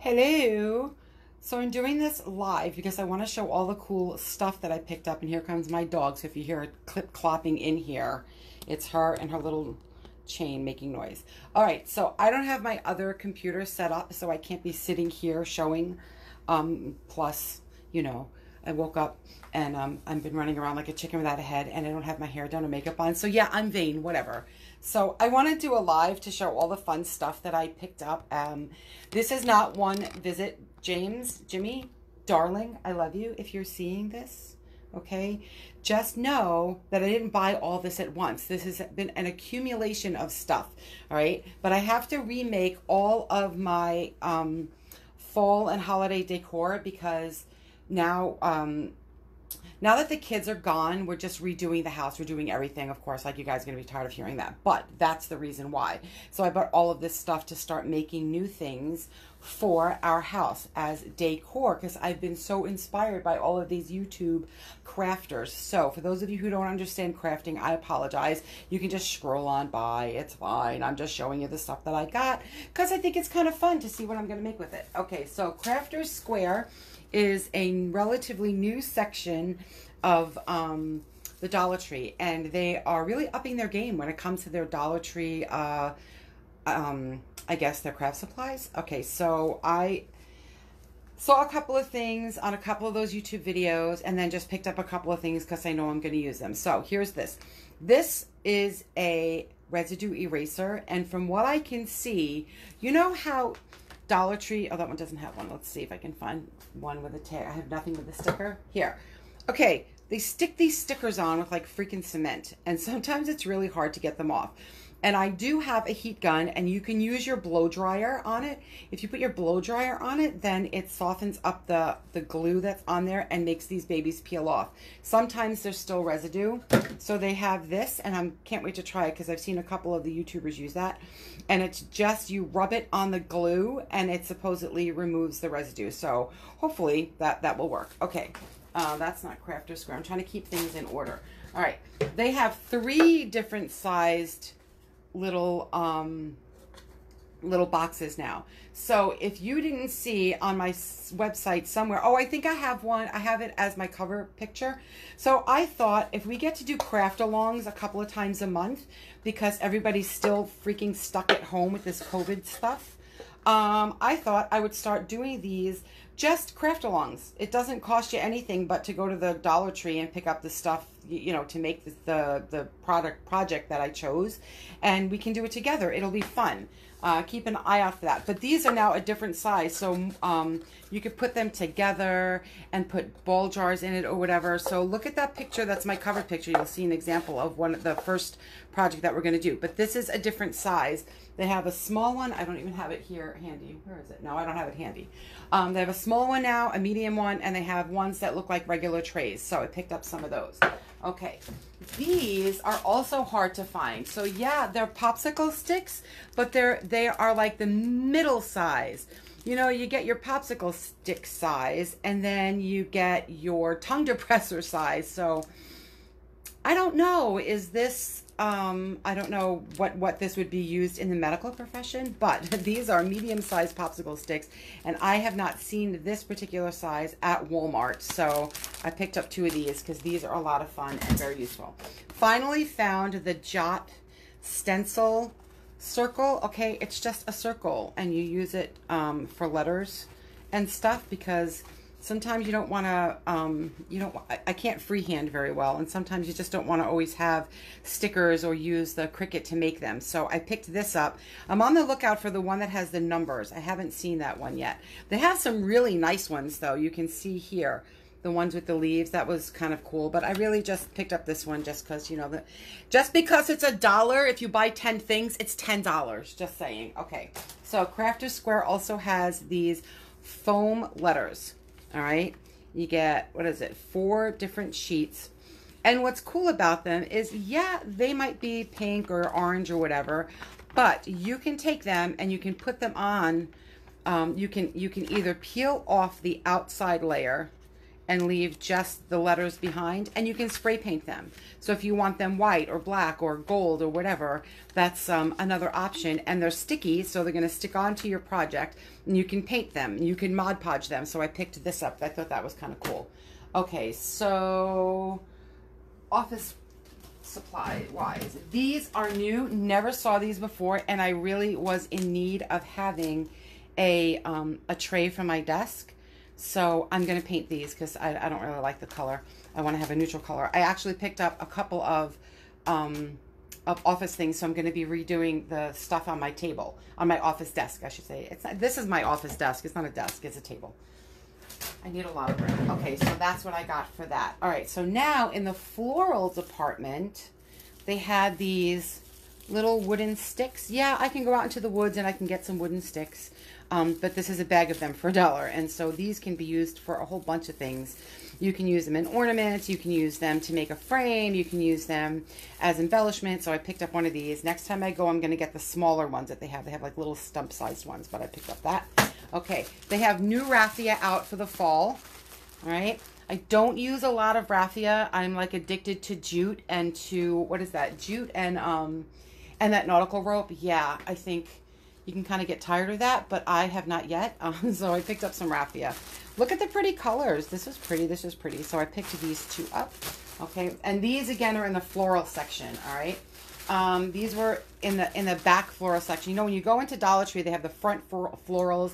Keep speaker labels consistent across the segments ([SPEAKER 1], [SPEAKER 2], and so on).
[SPEAKER 1] Hello. So I'm doing this live because I want to show all the cool stuff that I picked up. And here comes my dog. So if you hear it clopping in here, it's her and her little chain making noise. All right. So I don't have my other computer set up, so I can't be sitting here showing. Plus, you know, I woke up and I've been running around like a chicken without a head, and I don't have my hair done or makeup on. So yeah, I'm vain, whatever. So I want to do a live to show all the fun stuff that I picked up. This is not one visit. Jimmy, darling, I love you if you're seeing this, okay? Just know that I didn't buy all this at once. This has been an accumulation of stuff, all right? But I have to remake all of my fall and holiday decor because now that the kids are gone, we're just redoing the house. We're doing everything, of course, like you guys are going to be tired of hearing that. But that's the reason why. So I bought all of this stuff to start making new things for our house as decor because I've been so inspired by all of these YouTube crafters. So for those of you who don't understand crafting, I apologize. You can just scroll on by. It's fine. I'm just showing you the stuff that I got because I think it's kind of fun to see what I'm going to make with it. Okay, so Crafters Square is a relatively new section of the Dollar Tree, and they are really upping their game when it comes to their Dollar Tree, I guess their craft supplies. Okay, so I saw a couple of things on a couple of those YouTube videos and then just picked up a couple of things because I know I'm going to use them. So here's this. This is a residue eraser, and from what I can see, you know how Dollar Tree, oh, that one doesn't have one. Let's see if I can find one with a tag. I have nothing with a sticker. Here. Okay, they stick these stickers on with like freaking cement, and sometimes it's really hard to get them off. And I do have a heat gun, and you can use your blow dryer on it. If you put your blow dryer on it, then it softens up the glue that's on there and makes these babies peel off. Sometimes there's still residue. So they have this, and I can't wait to try it because I've seen a couple of the YouTubers use that. And it's just, you rub it on the glue, and it supposedly removes the residue. So hopefully that will work. Okay, that's not Crafters Square. I'm trying to keep things in order. All right, they have 3 different sized little boxes now. So if you didn't see on my website somewhere, oh, I think I have one. I have it as my cover picture. So I thought if we get to do craft alongs a couple of times a month because everybody's still freaking stuck at home with this COVID stuff, I thought I would start doing these just craft alongs. It doesn't cost you anything but to go to the Dollar Tree and pick up the stuff, you know, to make the project that I chose, and we can do it together. It'll be fun. Keep an eye out for that. But these are now a different size, so you could put them together and put ball jars in it or whatever. So look at that picture. That's my cover picture. You'll see an example of the first project that we're going to do. But this is a different size. They have a small one. I don't even have it here handy. Where is it? No, I don't have it handy. They have a small one now, a medium one, and they have ones that look like regular trays. So I picked up some of those. Okay, these are also hard to find. So yeah, they're popsicle sticks, but they are like the middle size. You know, you get your popsicle stick size, and then you get your tongue depressor size. So I don't know, is this, I don't know what this would be used in the medical profession, but these are medium-sized popsicle sticks, and I have not seen this particular size at Walmart, so I picked up 2 of these because these are a lot of fun and very useful. Finally found the Jot stencil circle. Okay, it's just a circle, and you use it for letters and stuff because sometimes you don't want to, I can't freehand very well, and sometimes you just don't want to always have stickers or use the Cricut to make them. So I picked this up. I'm on the lookout for the one that has the numbers. I haven't seen that one yet. They have some really nice ones, though. You can see here the ones with the leaves. That was kind of cool, but I really just picked up this one just because, you know, just because it's $1, if you buy 10 things, it's $10. Just saying. Okay, so Crafters Square also has these foam letters. All right, you get, what is it, 4 different sheets. And what's cool about them is, yeah, they might be pink or orange or whatever, but you can take them and you can put them on. You can either peel off the outside layer and leave just the letters behind, and you can spray paint them. So if you want them white or black or gold or whatever, that's another option. And they're sticky, so they're gonna stick onto your project, and you can paint them, you can Mod Podge them. So I picked this up. I thought that was kind of cool. Okay, so office supply wise, these are new, never saw these before, and I really was in need of having a tray for my desk. So I'm going to paint these because I don't really like the color. I want to have a neutral color. I actually picked up a couple of office things, so I'm going to be redoing the stuff on my table, on my office desk, I should say. It's not, this is my office desk. It's not a desk, it's a table. I need a lot of room. Okay, so that's what I got for that. All right, so now in the floral department, they had these little wooden sticks. Yeah, I can go out into the woods and I can get some wooden sticks. But this is a bag of them for $1. And so these can be used for a whole bunch of things. You can use them in ornaments. You can use them to make a frame. You can use them as embellishment. So I picked up one of these. Next time I go, I'm going to get the smaller ones that they have. They have like little stump-sized ones, but I picked up that. Okay, they have new raffia out for the fall. All right. I don't use a lot of raffia. I'm like addicted to jute and to, what is that? Jute and that nautical rope. Yeah, I think you can kind of get tired of that, but I have not yet. So I picked up some raffia. Look at the pretty colors. This is pretty. This is pretty. So I picked these two up. Okay, and these again are in the floral section. All right, these were in the back floral section. You know, when you go into Dollar Tree, they have the front florals,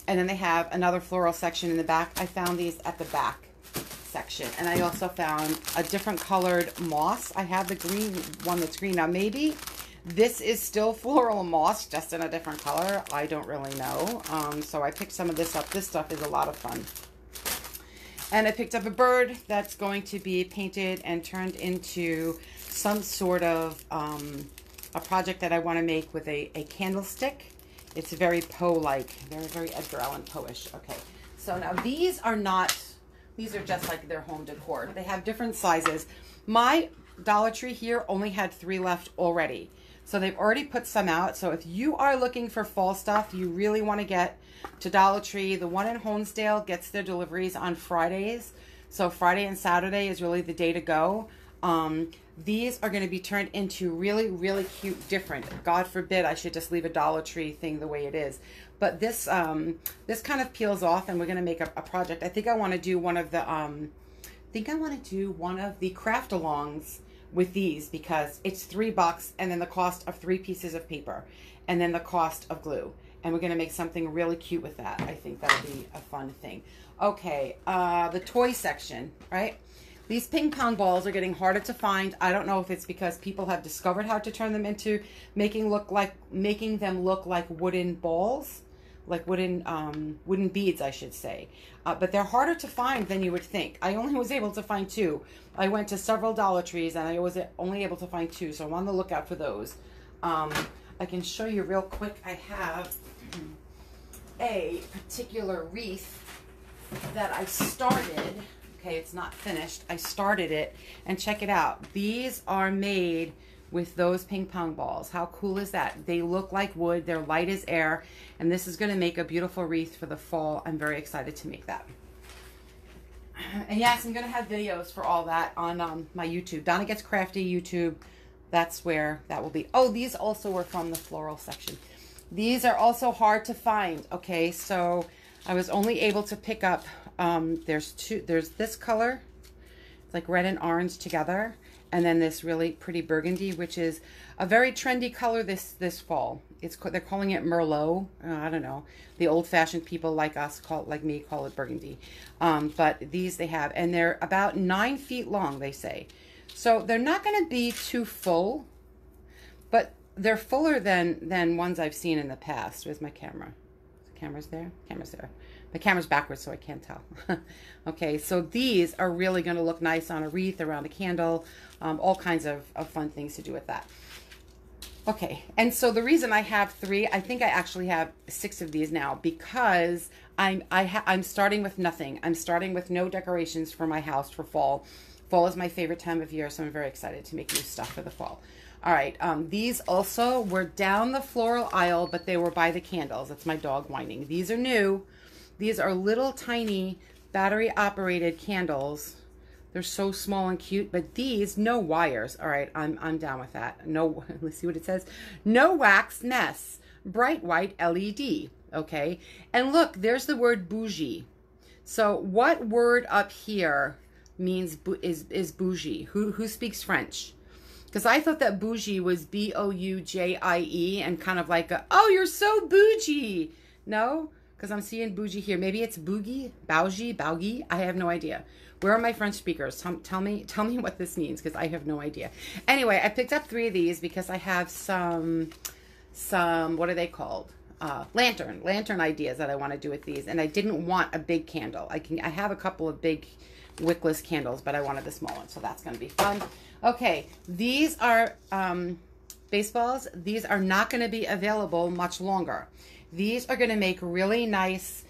[SPEAKER 1] and then they have another floral section in the back. I found these at the back section, and I also found a different colored moss. I have the green one that's green. Now maybe this is still floral moss, just in a different color. I don't really know. So I picked some of this up. This stuff is a lot of fun. And I picked up a bird that's going to be painted and turned into some sort of a project that I want to make with a candlestick. It's very Poe-like, very Edgar Allan Poe-ish. Okay, so now these are not, these are just like their home decor. They have different sizes. My Dollar Tree here only had 3 left already. So they've already put some out. So if you are looking for fall stuff, you really want to get to Dollar Tree. The one in Honesdale gets their deliveries on Fridays. So Friday and Saturday is really the day to go. These are going to be turned into really cute, different. God forbid I should just leave a Dollar Tree thing the way it is. But this this kind of peels off, and we're going to make a project. I think I want to do one of the craft-alongs with these, because it's $3 and then the cost of 3 pieces of paper and then the cost of glue, and we're going to make something really cute with that. I think that'll be a fun thing. Okay, the toy section, right? These ping pong balls are getting harder to find. I don't know if it's because people have discovered how to turn them into making them look like wooden balls, like wooden beads, I should say. But they're harder to find than you would think. I only was able to find 2. I went to several Dollar Trees and I was only able to find 2, so I'm on the lookout for those. I can show you real quick. I have a particular wreath that I started. Okay, it's not finished. I started it, and check it out. These are made with those ping pong balls. How cool is that? They look like wood. They're light as air, and this is going to make a beautiful wreath for the fall. I'm very excited to make that. And yes, I'm going to have videos for all that on my YouTube. Donna Gets Crafty YouTube. That's where that will be. Oh, these also were from the floral section. These are also hard to find. Okay, so I was only able to pick up, there's this color. It's like red and orange together. And then this really pretty burgundy, which is a very trendy color this fall. They're calling it Merlot. I don't know. The old-fashioned people like me call it burgundy. But these they have, and they're about 9 feet long, they say. So they're not going to be too full, but they're fuller than ones I've seen in the past. Where's my camera? The camera's there? Camera's there. The camera's backwards, so I can't tell. Okay, so these are really going to look nice on a wreath, around a candle, all kinds of fun things to do with that. Okay, and so the reason I have 3, I think I actually have 6 of these now, because I'm starting with nothing. I'm starting with no decorations for my house for fall. Fall is my favorite time of year, so I'm very excited to make new stuff for the fall. All right, these also were down the floral aisle, but they were by the candles. That's my dog whining. These are new. These are little tiny battery operated candles. They're so small and cute, but these, no wires. All right, I'm down with that. No, let's see what it says. No wax mess, bright white LED, okay? And look, there's the word bougie. So what word up here means is bougie? Who speaks French? Because I thought that bougie was B-O-U-J-I-E and kind of like a, oh, you're so bougie. No, because I'm seeing bougie here. Maybe it's boogie, bougie. I have no idea. Where are my French speakers? Tell me what this means, because I have no idea. Anyway, I picked up 3 of these because I have some what are they called? Lantern ideas that I want to do with these, and I didn't want a big candle. I have a couple of big wickless candles, but I wanted the small one, so that's going to be fun. Okay, these are baseballs. These are not going to be available much longer. These are going to make really nice.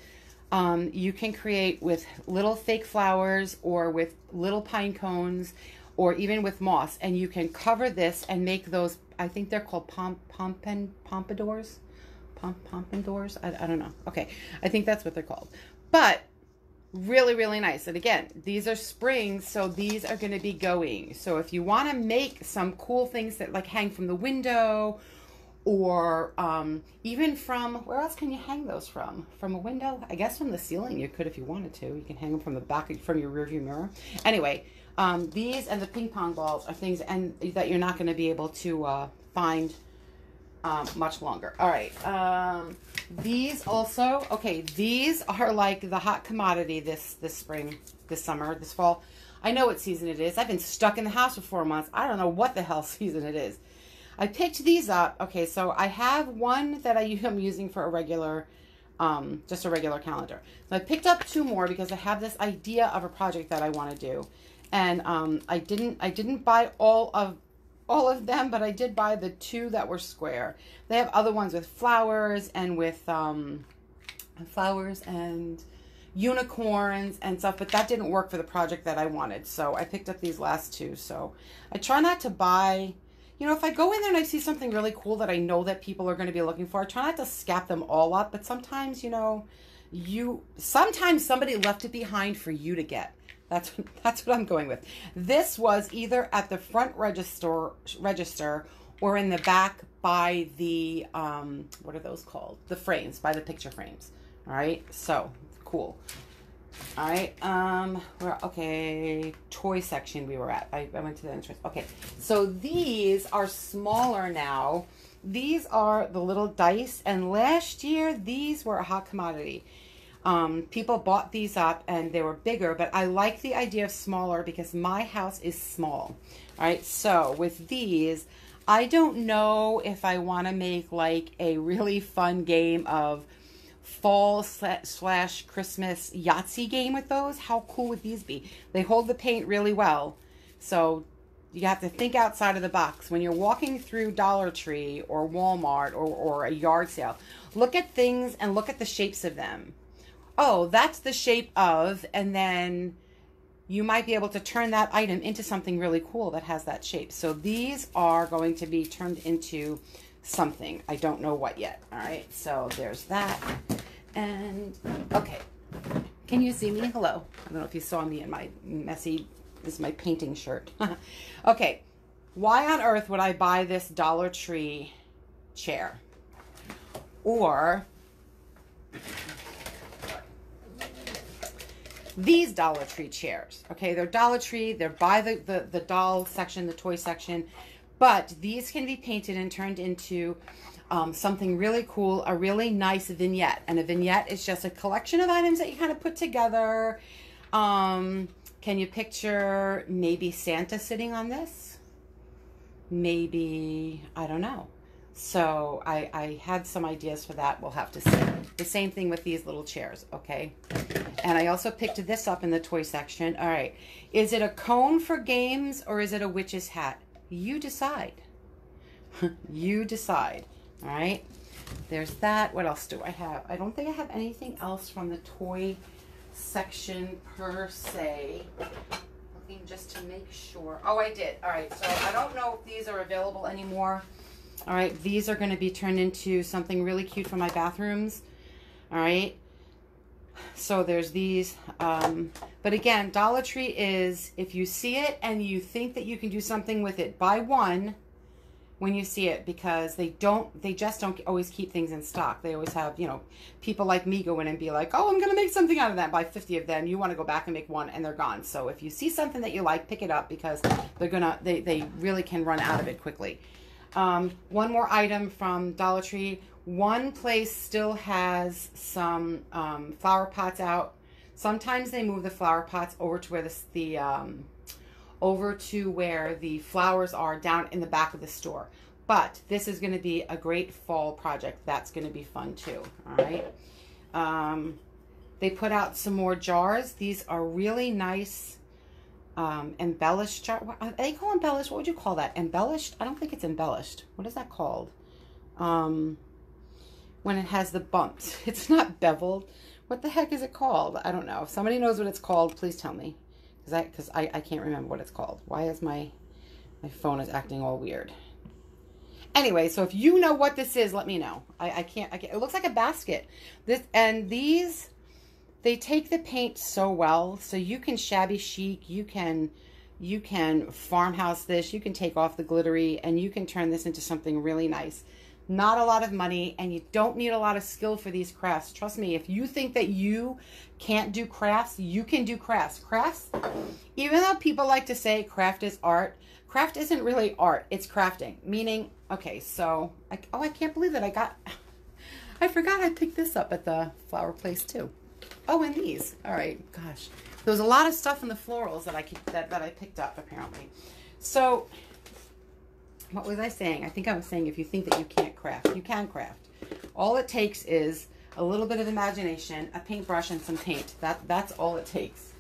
[SPEAKER 1] You can create with little fake flowers or with little pine cones or even with moss, and you can cover this and make those, I think they're called pompadours. Pompadours? I don't know. Okay, I think that's what they're called. But really, really nice. And again, these are springs, so these are going to be going. So if you want to make some cool things that like hang from the window, or even from, where else can you hang those from? From a window? I guess from the ceiling you could if you wanted to. You can hang them from the back, from your rearview mirror. Anyway, these and the ping pong balls are things and that you're not going to be able to find much longer. All right. These also, okay, these are like the hot commodity this spring, this summer, this fall. I know what season it is. I've been stuck in the house for 4 months. I don't know what the hell season it is. I picked these up. Okay, so I have one that I'm using for a regular, just a regular calendar. So I picked up 2 more because I have this idea of a project that I want to do, and I didn't buy all of them, but I did buy the 2 that were square. They have other ones with flowers and with unicorns and stuff, but that didn't work for the project that I wanted. So I picked up these last 2. So I try not to buy. You know, if I go in there and I see something really cool that I know that people are going to be looking for, I try not to scap them all up. But sometimes, you know, sometimes somebody left it behind for you to get. That's what I'm going with. This was either at the front register or in the back by the, what are those called? The frames, by the picture frames. All right, so cool. All right, okay, toy section we were at. I went to the entrance. Okay, so these are smaller now. These are the little dice, and last year these were a hot commodity. People bought these up and they were bigger, but I like the idea of smaller because my house is small. All right, so with these, I don't know if I want to make like a really fun game of fall slash Christmas Yahtzee game with those. How cool would these be? They hold the paint really well, so you have to think outside of the box. When you're walking through Dollar Tree or Walmart or a yard sale, look at things and look at the shapes of them. Oh, that's the shape of, and then you might be able to turn that item into something really cool that has that shape. So these are going to be turned into something. I don't know what yet. All right, so there's that. And okay, can you see me? Hello. I don't know if you saw me in my messy, this is my painting shirt. Okay, why on earth would I buy this Dollar Tree chair? Or these Dollar Tree chairs. Okay, they're Dollar Tree, they're by the doll section, the toy section, but these can be painted and turned into something really cool, a really nice vignette. And a vignette is just a collection of items that you kind of put together. Can you picture maybe Santa sitting on this? Maybe, I don't know. So I had some ideas for that. We'll have to see. The same thing with these little chairs, okay? And I also picked this up in the toy section. All right. Is it a cone for games or is it a witch's hat? You decide. You decide. All right. There's that. What else do I have? I don't think I have anything else from the toy section per se. Looking just to make sure. Oh, I did. All right. So I don't know if these are available anymore. All right. These are going to be turned into something really cute for my bathrooms. All right. So there's these. But again, Dollar Tree is, if you see it and you think that you can do something with it, buy one when you see it, because they just don't always keep things in stock. They always have, you know, people like me go in and be like, oh, I'm going to make something out of that. Buy 50 of them. You want to go back and make one and they're gone. So if you see something that you like, pick it up, because they really can run out of it quickly. One more item from Dollar Tree. One place still has some flower pots out. Sometimes they move the flower pots over to where the flowers are down in the back of the store. But this is going to be a great fall project. That's going to be fun too. All right. They put out some more jars. These are really nice embellished jar. Are they call embellished? What would you call that? Embellished? I don't think it's embellished. What is that called? When it has the bumps. It's not beveled. What the heck is it called? I don't know. If somebody knows what it's called, please tell me. Because I can't remember what it's called. Why is my phone is acting all weird? Anyway, so if you know what this is, let me know. I can't. It looks like a basket. These, they take the paint so well. So you can shabby chic. You can farmhouse this. You can take off the glittery, and you can turn this into something really nice. Not a lot of money, and you don't need a lot of skill for these crafts. Trust me, if you think that you can't do crafts, you can do crafts. Crafts, even though people like to say craft is art, craft isn't really art. It's crafting. Meaning, okay, so, I can't believe that I forgot I picked this up at the flower place too. Oh, and these. All right, gosh. There was a lot of stuff in the florals that I picked up, apparently. So, what was I saying? I think I was saying if you think that you can't craft, you can craft. All it takes is a little bit of imagination, a paintbrush, and some paint. That's all it takes.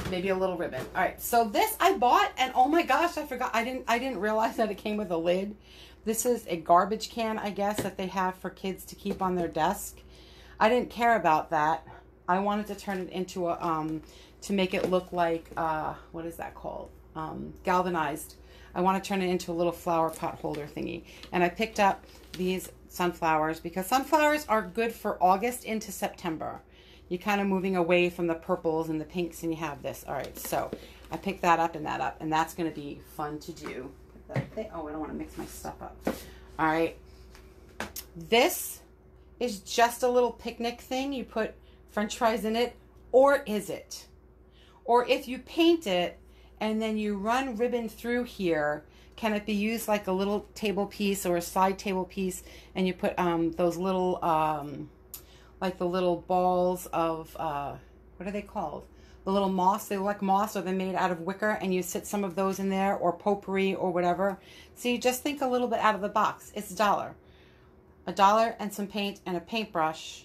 [SPEAKER 1] Maybe a little ribbon. All right, so this I bought, and oh my gosh, I forgot. I didn't realize that it came with a lid. This is a garbage can, I guess, that they have for kids to keep on their desk. I didn't care about that. I wanted to turn it into a to make it look like what is that called? Galvanized. I want to turn it into a little flower pot holder thingy. And I picked up these sunflowers because sunflowers are good for August into September. You're kind of moving away from the purples and the pinks, and you have this. All right, so I picked that up, and that's going to be fun to do. Oh, I don't want to mix my stuff up. All right. This is just a little picnic thing. You put French fries in it, or is it? Or if you paint it, and then you run ribbon through here, can it be used like a little table piece or a side table piece? And you put those little, like the little balls of, what are they called? The little moss. They look like moss, or they're made out of wicker, and you sit some of those in there, or potpourri or whatever. So you just think a little bit out of the box. It's $1. $1 and some paint and a paintbrush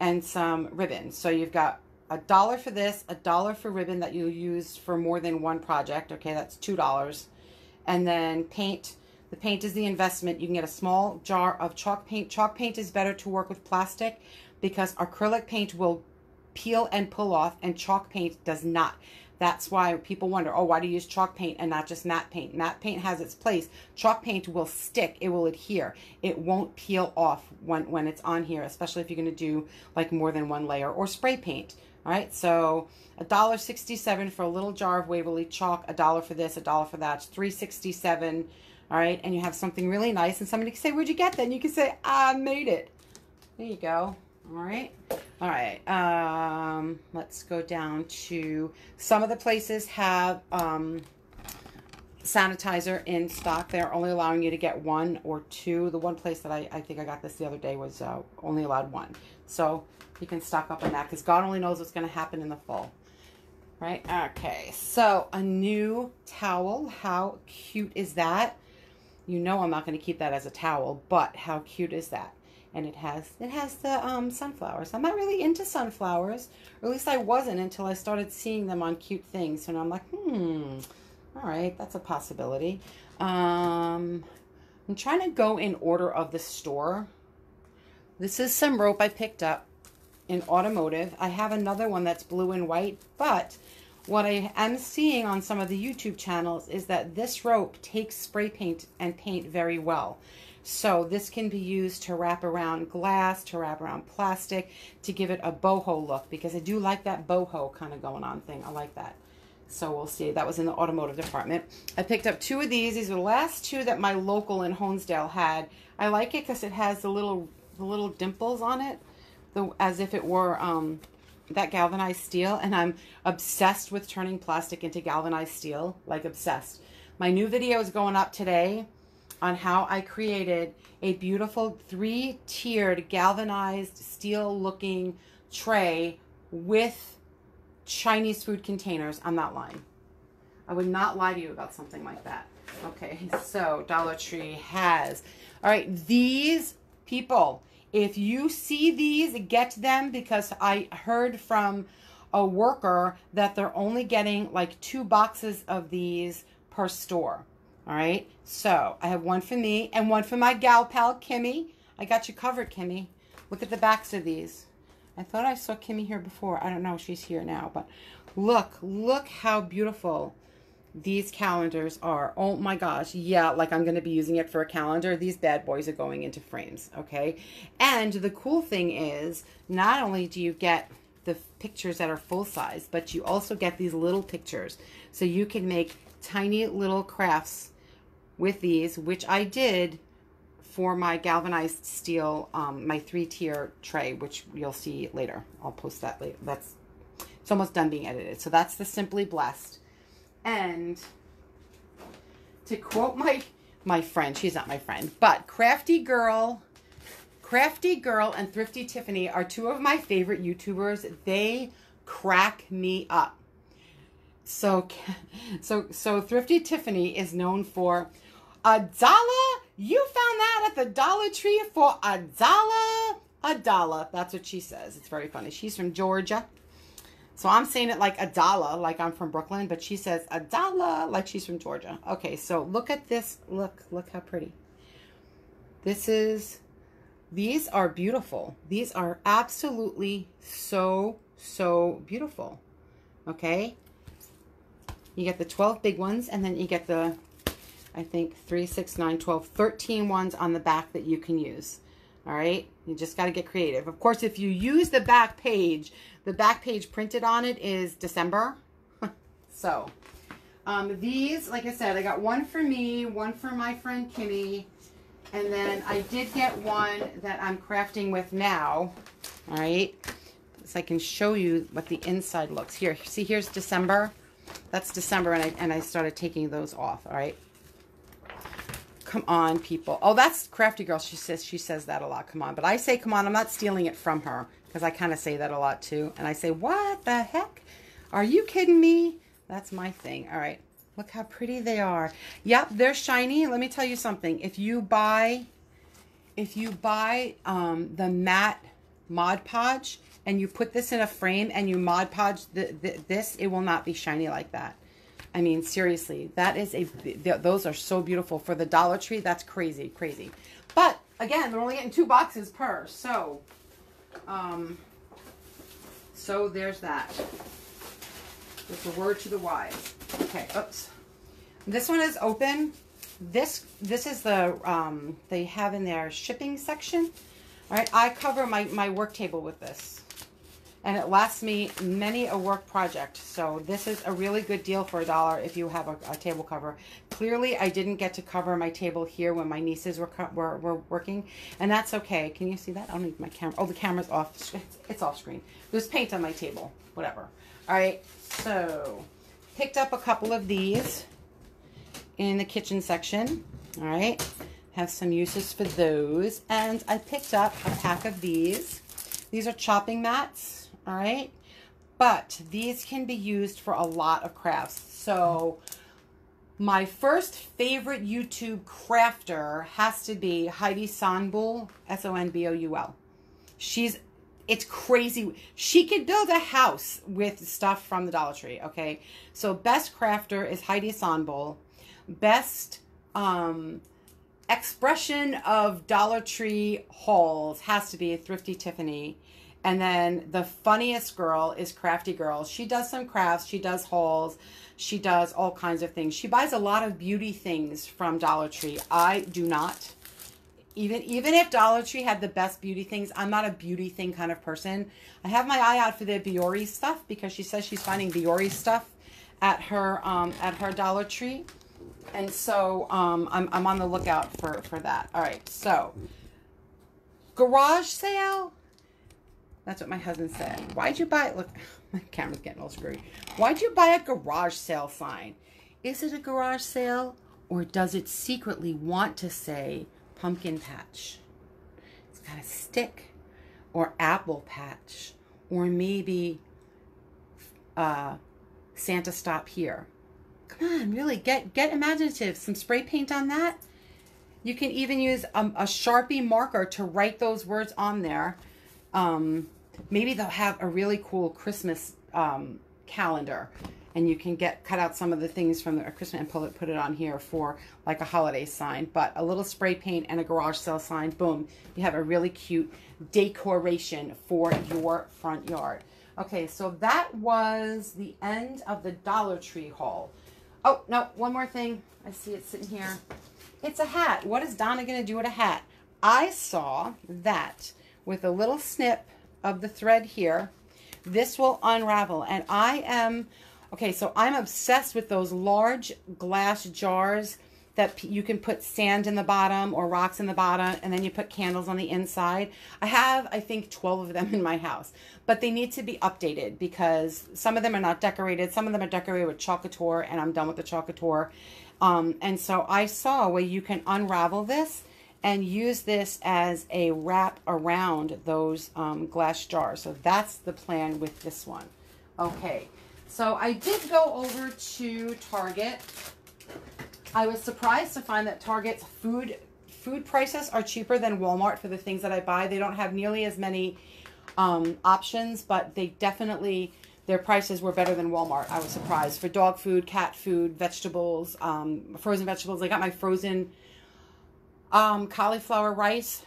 [SPEAKER 1] and some ribbon. So you've got $1 for this, $1 for ribbon that you'll use for more than one project. Okay, that's $2. And then paint. The paint is the investment. You can get a small jar of chalk paint. Chalk paint is better to work with plastic because acrylic paint will peel and pull off, and chalk paint does not. That's why people wonder, oh, why do you use chalk paint and not just matte paint? Matte paint has its place. Chalk paint will stick. It will adhere. It won't peel off when it's on here, especially if you're going to do like more than one layer, or spray paint. All right, so $1.67 for a little jar of Waverly chalk, $1 for this, $1 for that, it's $3.67. All right, and you have something really nice, and somebody can say, where'd you get that? And you can say, I made it. There you go. All right. Let's go down to some of the places have sanitizer in stock. They're only allowing you to get 1 or 2. The one place that I think I got this the other day was only allowed 1. So you can stock up on that because God only knows what's going to happen in the fall. Right? Okay. So a new towel. How cute is that? You know I'm not going to keep that as a towel, but how cute is that? And it has the sunflowers. I'm not really into sunflowers, or at least I wasn't until I started seeing them on cute things. So now I'm like, all right, that's a possibility. I'm trying to go in order of the store. This is some rope I picked up in automotive. I have another one that's blue and white, but what I am seeing on some of the YouTube channels is that this rope takes spray paint and paint very well. So this can be used to wrap around glass, to wrap around plastic, to give it a boho look, because I do like that boho kind of going on thing. I like that. So we'll see. That was in the automotive department. I picked up 2 of these. These are the last 2 that my local in Honesdale had. I like it because it has the little dimples on it, as if it were that galvanized steel. And I'm obsessed with turning plastic into galvanized steel, like obsessed. My new video is going up today on how I created a beautiful 3-tiered galvanized steel looking tray with Chinese food containers. I'm not lying. I would not lie to you about something like that. Okay, so Dollar Tree has, all right, these people, if you see these, get them, because I heard from a worker that they're only getting like 2 boxes of these per store. All right, so I have one for me and one for my gal pal, Kimmy. I got you covered, Kimmy. Look at the backs of these. I thought I saw Kimmy here before. I don't know. She's here now, but look how beautiful these calendars are. Oh my gosh. Yeah, like I'm going to be using it for a calendar. These bad boys are going into frames, okay? And the cool thing is, not only do you get the pictures that are full size, but you also get these little pictures. So you can make tiny little crafts with these, which I did for my galvanized steel, my 3-tier tray, which you'll see later. I'll post that later. It's almost done being edited. So that's the Simply Blessed. And to quote my friend, she's not my friend, but Crafty Girl and Thrifty Tiffany are 2 of my favorite YouTubers. They crack me up. So Thrifty Tiffany is known for $1. You found that at the Dollar Tree for $1. $1. That's what she says. It's very funny. She's from Georgia. So I'm saying it like $1, like I'm from Brooklyn, but she says $1 like she's from Georgia. Okay, so look at this. Look how pretty. These are beautiful. These are absolutely so beautiful. Okay? You get the 12 big ones, and then you get the, I think, 3, 6, 9, 12, 13 ones on the back that you can use. All right? You just got to get creative. Of course, if you use the back page printed on it is December. So, these, like I said, I got one for me, one for my friend Kimmy, and then I did get one that I'm crafting with now. All right? So I can show you what the inside looks. Here, see, here's December. That's December, and I started taking those off. All right. Come on, people. Oh, that's Crafty Girl. She says that a lot. Come on, but I say come on. I'm not stealing it from her, because I kind of say that a lot too. And I say, what the heck? Are you kidding me? That's my thing. All right. Look how pretty they are. Yep, they're shiny. Let me tell you something. If you buy the matte Mod Podge, and you put this in a frame and you Mod Podge this, it will not be shiny like that. I mean, seriously, that is those are so beautiful for the Dollar Tree. That's crazy. But again, they're only getting 2 boxes per. So there's that. Just a word to the wise. Okay, oops. This one is open. This is the they have in their shipping section. All right, I cover my work table with this, and it lasts me many a work project. So this is a really good deal for $1 if you have a table cover. Clearly, I didn't get to cover my table here when my nieces were working, and that's okay. Can you see that? I don't need my camera. Oh, the camera's off. It's off screen. There's paint on my table. Whatever. All right, so picked up a couple of these in the kitchen section. All right. Have some uses for those. And I picked up a pack of these. These are chopping mats, all right? But these can be used for a lot of crafts. So my first favorite YouTube crafter has to be Heidi Sonboul, S-O-N-B-O-U-L. It's crazy. She could build a house with stuff from the Dollar Tree, okay? So best crafter is Heidi Sonboul. Best expression of Dollar Tree hauls has to be Thrifty Tiffany. And then the funniest girl is Crafty Girl. She does some crafts. She does hauls. She does all kinds of things. She buys a lot of beauty things from Dollar Tree. I do not. Even if Dollar Tree had the best beauty things, I'm not a beauty thing kind of person. I have my eye out for the Biore stuff because she says she's finding Biore stuff at her Dollar Tree. And so I'm on the lookout for that. All right, so garage sale. That's what my husband said. Why'd you buy it? Look, my camera's getting all screwed. Why'd you buy a garage sale sign? Is it a garage sale, or does it secretly want to say pumpkin patch? It's got a stick, or apple patch, or maybe Santa stop here. Come on, really get imaginative. Some spray paint on that. You can even use a Sharpie marker to write those words on there. Maybe they'll have a really cool Christmas calendar, and you can cut out some of the things from the Christmas and put it on here for like a holiday sign. But a little spray paint and a garage sale sign, boom, you have a really cute decoration for your front yard. Okay, so that was the end of the Dollar Tree haul. Oh, no, one more thing. I see it sitting here. It's a hat. What is Donna going to do with a hat? I saw that with a little snip of the thread here, this will unravel. And so I'm obsessed with those large glass jars that you can put sand in the bottom or rocks in the bottom, and then you put candles on the inside. I have, I think, 12 of them in my house, but they need to be updated because some of them are not decorated. Some of them are decorated with chocolate, and I'm done with the chocolate. And so I saw where you can unravel this and use this as a wrap around those glass jars. So that's the plan with this one. Okay, so I did go over to Target. I was surprised to find that Target's food prices are cheaper than Walmart for the things that I buy. They don't have nearly as many options, but they definitely, their prices were better than Walmart. I was surprised. For dog food, cat food, vegetables, frozen vegetables. I got my frozen cauliflower rice.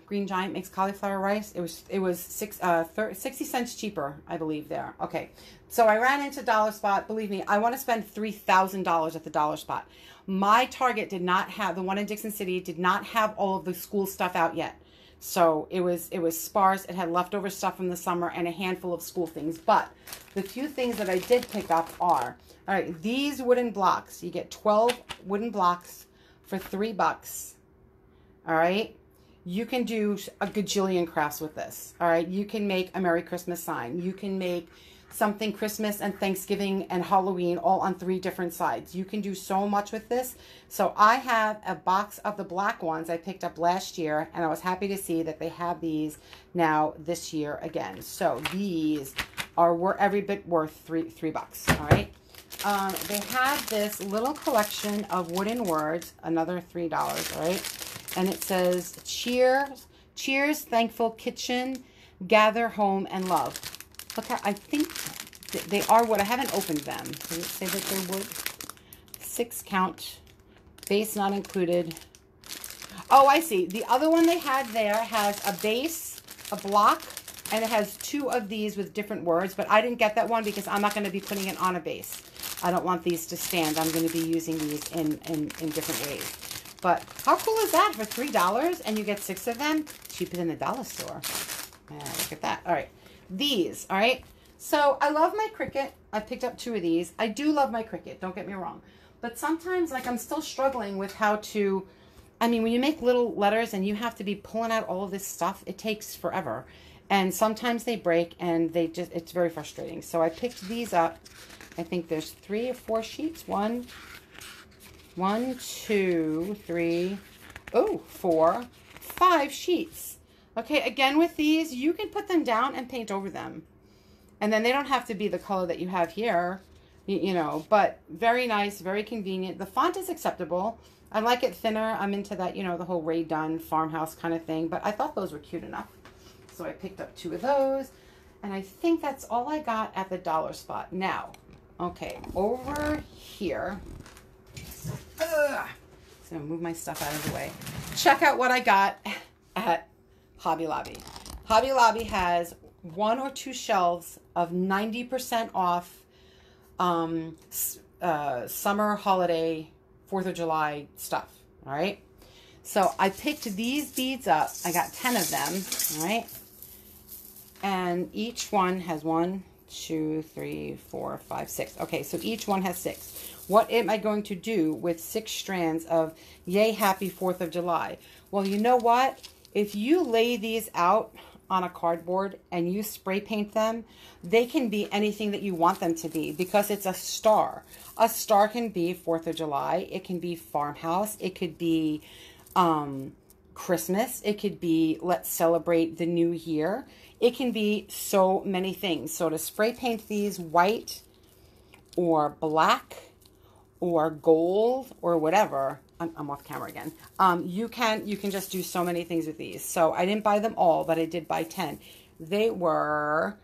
[SPEAKER 1] Green Giant makes cauliflower rice. It was 60 cents cheaper, I believe, there. Okay, so I ran into Dollar Spot. Believe me, I want to spend $3,000 at the Dollar Spot. My Target did not have, the one in Dixon City did not have all of the school stuff out yet. So it was sparse. It had leftover stuff from the summer and a handful of school things. But the few things that I did pick up are, all right, these wooden blocks. You get 12 wooden blocks for $3. All right. You can do a gajillion crafts with this. All right. You can make a Merry Christmas sign. You can make something Christmas and Thanksgiving and Halloween all on 3 different sides. You can do so much with this. So I have a box of the black ones I picked up last year, and I was happy to see that they have these now this year again. So these were every bit worth $3. All right. They have this little collection of wooden words, another $3. All right. And it says, cheers, thankful kitchen, gather home and love. Look how, I think they are wood. I haven't opened them. Does it say that they're wood? 6 count, base not included. Oh, I see. The other one they had there has a base, a block, and it has 2 of these with different words, but I didn't get that one because I'm not going to be putting it on a base. I don't want these to stand. I'm going to be using these in different ways. But how cool is that for $3 and you get 6 of them? Cheaper than the dollar store. Yeah, look at that. All right. These, all right. So I love my Cricut. I picked up 2 of these. I do love my Cricut. Don't get me wrong. But sometimes, like, I'm still struggling with how to, I mean, when you make little letters and you have to be pulling out all of this stuff, it takes forever. And sometimes they break and it's very frustrating. So I picked these up. I think there's 3 or 4 sheets. 1, 2, 3, 4, 5 sheets. Okay, again with these, you can put them down and paint over them. And then they don't have to be the color that you have here, you know, but very nice, very convenient. The font is acceptable. I like it thinner. I'm into that, you know, the whole Ray Dunn farmhouse kind of thing, but I thought those were cute enough. So I picked up 2 of those, and I think that's all I got at the Dollar Spot. Now, okay, over here, so I'm gonna move my stuff out of the way. Check out what I got at Hobby Lobby. Hobby Lobby has 1 or 2 shelves of 90% off summer holiday 4th of July stuff. All right. So I picked these beads up. I got 10 of them, all right? And each one has 1, 2, 3, 4, 5, 6. Okay, so each one has 6. What am I going to do with 6 strands of Yay Happy 4th of July? Well, you know what? If you lay these out on a cardboard and you spray paint them, they can be anything that you want them to be because it's a star. A star can be 4th of July. It can be farmhouse. It could be Christmas. It could be let's celebrate the new year. It can be so many things. So to spray paint these white or black or gold or whatever, I'm off camera again. You can just do so many things with these. So I didn't buy them all, but I did buy 10. They were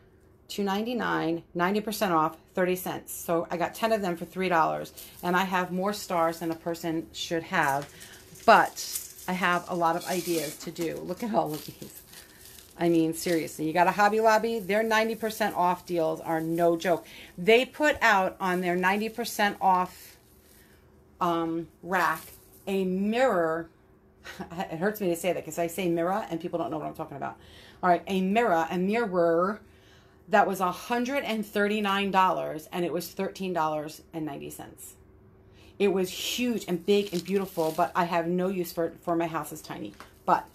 [SPEAKER 1] $2.99, 90% off, 30 cents. So I got 10 of them for $3, and I have more stars than a person should have, but I have a lot of ideas to do. Look at all of these. I mean, seriously, you got a Hobby Lobby, their 90% off deals are no joke. They put out on their 90% off rack a mirror. It hurts me to say that because I say mirror and people don't know what I'm talking about. All right, a mirror that was $139 and it was $13.90. It was huge and big and beautiful, but I have no use for it, for my house is tiny. But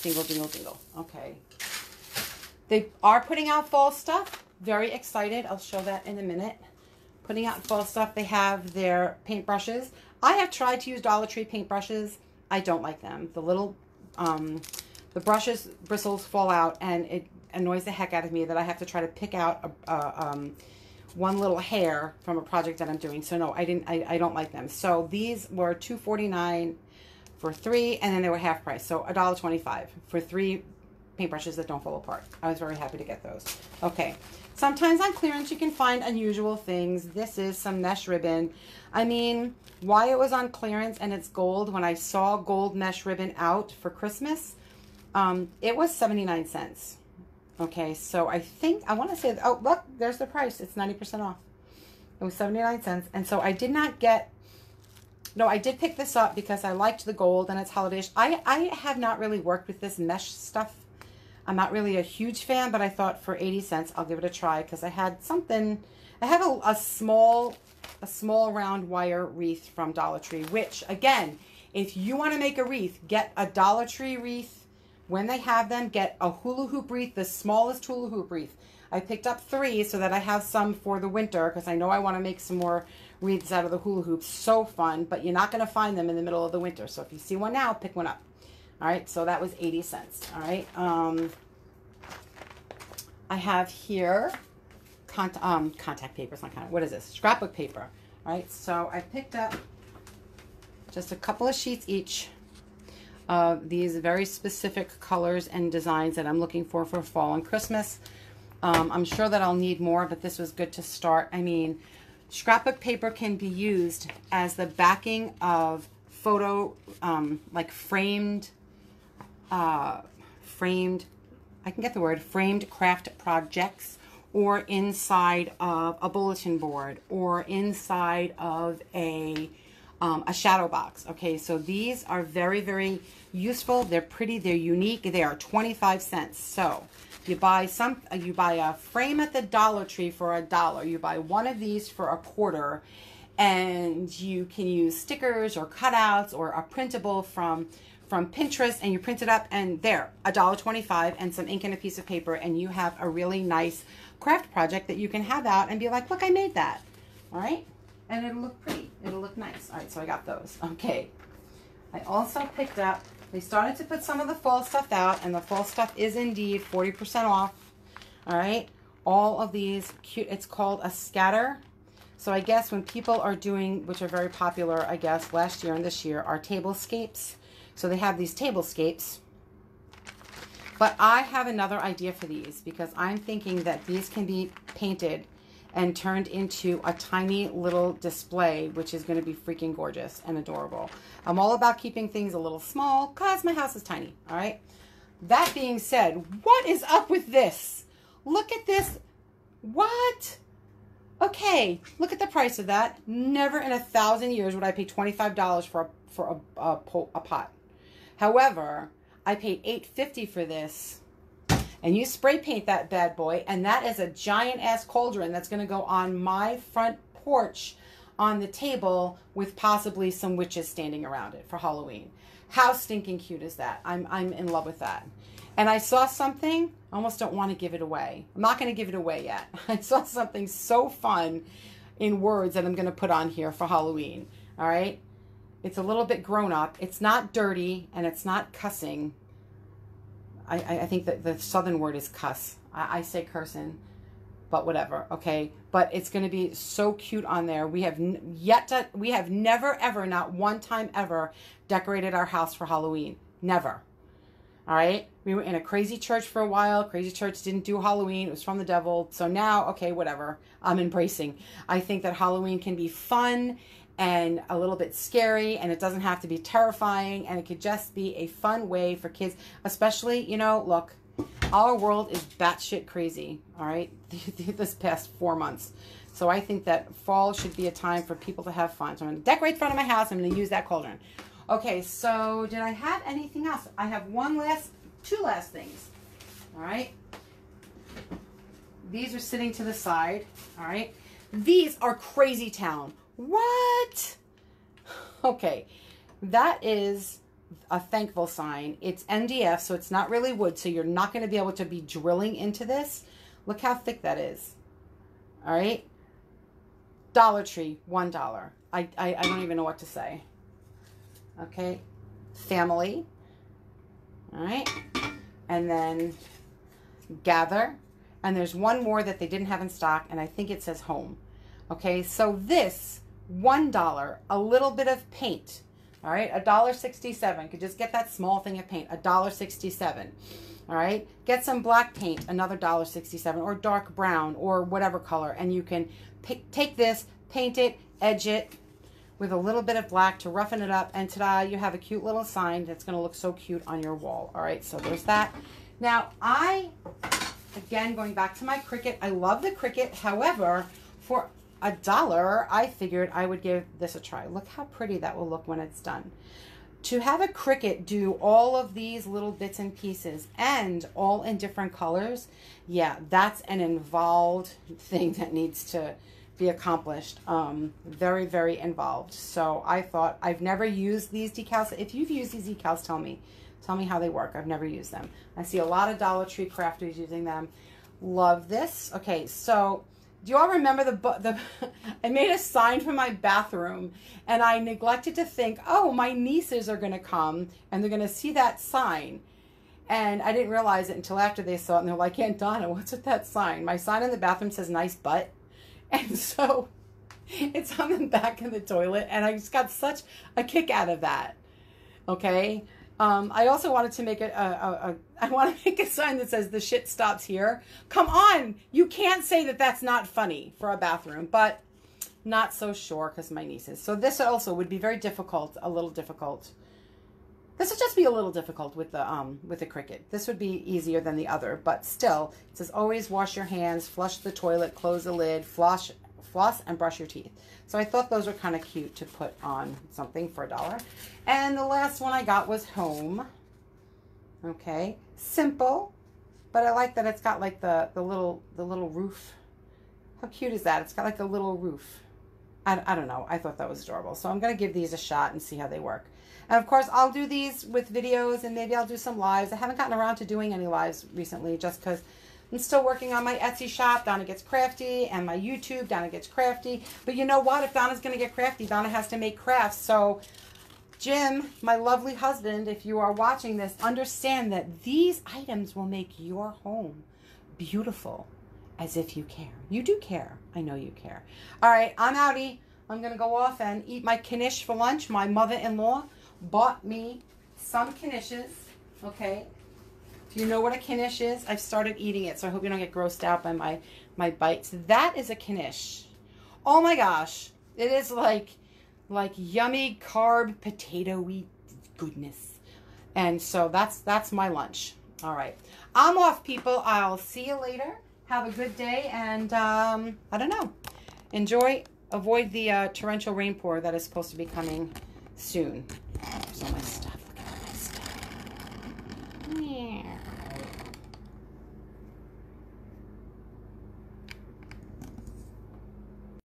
[SPEAKER 1] dingle, dingle, dingle. Okay. They are putting out fall stuff. Very excited. I'll show that in a minute. Putting out fall stuff. They have their paintbrushes. I have tried to use Dollar Tree paintbrushes. I don't like them. The little, the brushes bristles fall out, and it annoys the heck out of me that I have to try to pick out one little hair from a project that I'm doing. So no, I don't like them. So these were $2.49 for 3, and then they were half price. So $1.25 for 3 paintbrushes that don't fall apart. I was very happy to get those. Okay. Sometimes on clearance you can find unusual things. This is some mesh ribbon. I mean, why it was on clearance and it's gold, when I saw gold mesh ribbon out for Christmas, it was 79 cents. Okay, so I think, I want to say, oh, look, there's the price. It's 90% off. It was 79 cents. And so I did not get, no, I did pick this up because I liked the gold and it's holiday-ish. I have not really worked with this mesh stuff. I'm not really a huge fan, but I thought for 80 cents, I'll give it a try because I had something, I have a small round wire wreath from Dollar Tree, which again, if you want to make a wreath, get a Dollar Tree wreath. When they have them, get a hula hoop wreath, the smallest hula hoop wreath. I picked up 3 so that I have some for the winter because I know I want to make some more wreaths out of the hula hoops. So fun, but you're not going to find them in the middle of the winter. So if you see one now, pick one up. All right, so that was 80 cents. All right. I have here contact papers, not what is this? Scrapbook paper. All right, so I picked up just a couple of sheets each. These very specific colors and designs that I'm looking for fall and Christmas. I'm sure that I'll need more, but this was good to start. I mean, scrapbook paper can be used as the backing of photo, like framed, I can get the word, framed craft projects, or inside of a bulletin board, or inside of a shadow box. Okay, so these are very, very useful. They're pretty. They're unique. They are 25 cents. So you buy a frame at the Dollar Tree for $1. You buy one of these for $0.25, and you can use stickers or cutouts or a printable from Pinterest, and you print it up, and there, $1.25 and some ink and a piece of paper, and you have a really nice craft project that you can have out and be like, look, I made that. All right. And it'll look pretty. It'll look nice. All right, so I got those. Okay. I also picked up, they started to put some of the fall stuff out, and the fall stuff is indeed 40% off. All right. All of these cute, it's called a scatter. So I guess when people are doing, which are very popular, I guess, last year and this year, are tablescapes. So they have these tablescapes. But I have another idea for these because I'm thinking that these can be painted and turned into a tiny little display, which is going to be freaking gorgeous and adorable. I'm all about keeping things a little small because my house is tiny, all right? That being said, what is up with this? Look at this. What? Okay, look at the price of that. Never in 1,000 years would I pay $25 for a pot. However, I paid $8.50 for this, and you spray paint that bad boy, and that is a giant ass cauldron that's going to go on my front porch on the table with possibly some witches standing around it for Halloween. How stinking cute is that? I'm in love with that. And I saw something, I almost don't want to give it away. I'm not going to give it away yet. I saw something so fun in words that I'm going to put on here for Halloween. All right? It's a little bit grown up. It's not dirty, and it's not cussing. I think that the southern word is cuss. I say cursing, but whatever, okay? But it's going to be so cute on there. We have never, ever, not one time ever, decorated our house for Halloween. Never. All right? We were in a crazy church for a while. Crazy church didn't do Halloween. It was from the devil. So now, okay, whatever. I'm embracing. I think that Halloween can be fun and a little bit scary, and it doesn't have to be terrifying, and it could just be a fun way for kids, especially, you know, look, our world is batshit crazy, all right, this past 4 months. So I think that fall should be a time for people to have fun. So I'm going to decorate the front of my house. I'm going to use that cauldron. Okay, so did I have anything else? I have two last things, all right? These are sitting to the side, all right? These are Crazy Town. What? Okay, that is a thankful sign. It's MDF, so it's not really wood, so you're not going to be able to be drilling into this. Look how thick that is. All right? Dollar Tree, $1. I don't even know what to say. Okay, family. All right, and then gather. And there's one more that they didn't have in stock, and I think it says home. Okay, so this $1, a little bit of paint. All right, $1.67. Could just get that small thing of paint, $1.67. All right, get some black paint, another $1.67, or dark brown, or whatever color, and you can take this, paint it, edge it with a little bit of black to roughen it up, and ta-da, you have a cute little sign that's going to look so cute on your wall. All right, so there's that. Now, again, going back to my Cricut, I love the Cricut. However, for $1, I figured I would give this a try. Look how pretty that will look when it's done. To have a Cricut do all of these little bits and pieces and all in different colors, yeah, that's an involved thing that needs to be accomplished. Very, very involved. So I thought, I've never used these decals. If you've used these decals, tell me how they work. I've never used them. I see a lot of Dollar Tree crafties using them. Love this. Okay, so do you all remember I made a sign for my bathroom, and I neglected to think, oh, my nieces are going to come and they're going to see that sign. And I didn't realize it until after they saw it, and they're like, Aunt Donna, what's with that sign? My sign in the bathroom says nice butt. And so it's on the back of the toilet, and I just got such a kick out of that. Okay. I also wanted to make I want to make a sign that says the shit stops here. Come on. You can't say that that's not funny for a bathroom, but not so sure because my nieces. So this also would be very difficult, a little difficult. This would just be a little difficult with the Cricut. This would be easier than the other, but still, it says always wash your hands, flush the toilet, close the lid, floss and brush your teeth. So I thought those were kind of cute to put on something for $1. And the last one I got was home. Okay, simple, but I like that it's got like the little roof. How cute is that? It's got like a little roof. I don't know. I thought that was adorable. So I'm going to give these a shot and see how they work. And of course, I'll do these with videos, and maybe I'll do some lives. I haven't gotten around to doing any lives recently just because I'm still working on my Etsy shop, Donna Gets Crafty, and my YouTube, Donna Gets Crafty. But you know what? If Donna's going to get crafty, Donna has to make crafts. So Jim, my lovely husband, if you are watching this, understand that these items will make your home beautiful, as if you care. You do care. I know you care. All right, I'm outie. I'm going to go off and eat my knish for lunch. My mother-in-law bought me some knishes, okay? Do you know what a knish is? I've started eating it, so I hope you don't get grossed out by my bites. That is a knish. Oh my gosh. It is like yummy carb potato-y goodness. And so that's my lunch. All right. I'm off, people. I'll see you later. Have a good day, and I don't know. Avoid the torrential rainpour that is supposed to be coming soon. There's all my stuff. Look at all my stuff.
[SPEAKER 2] here.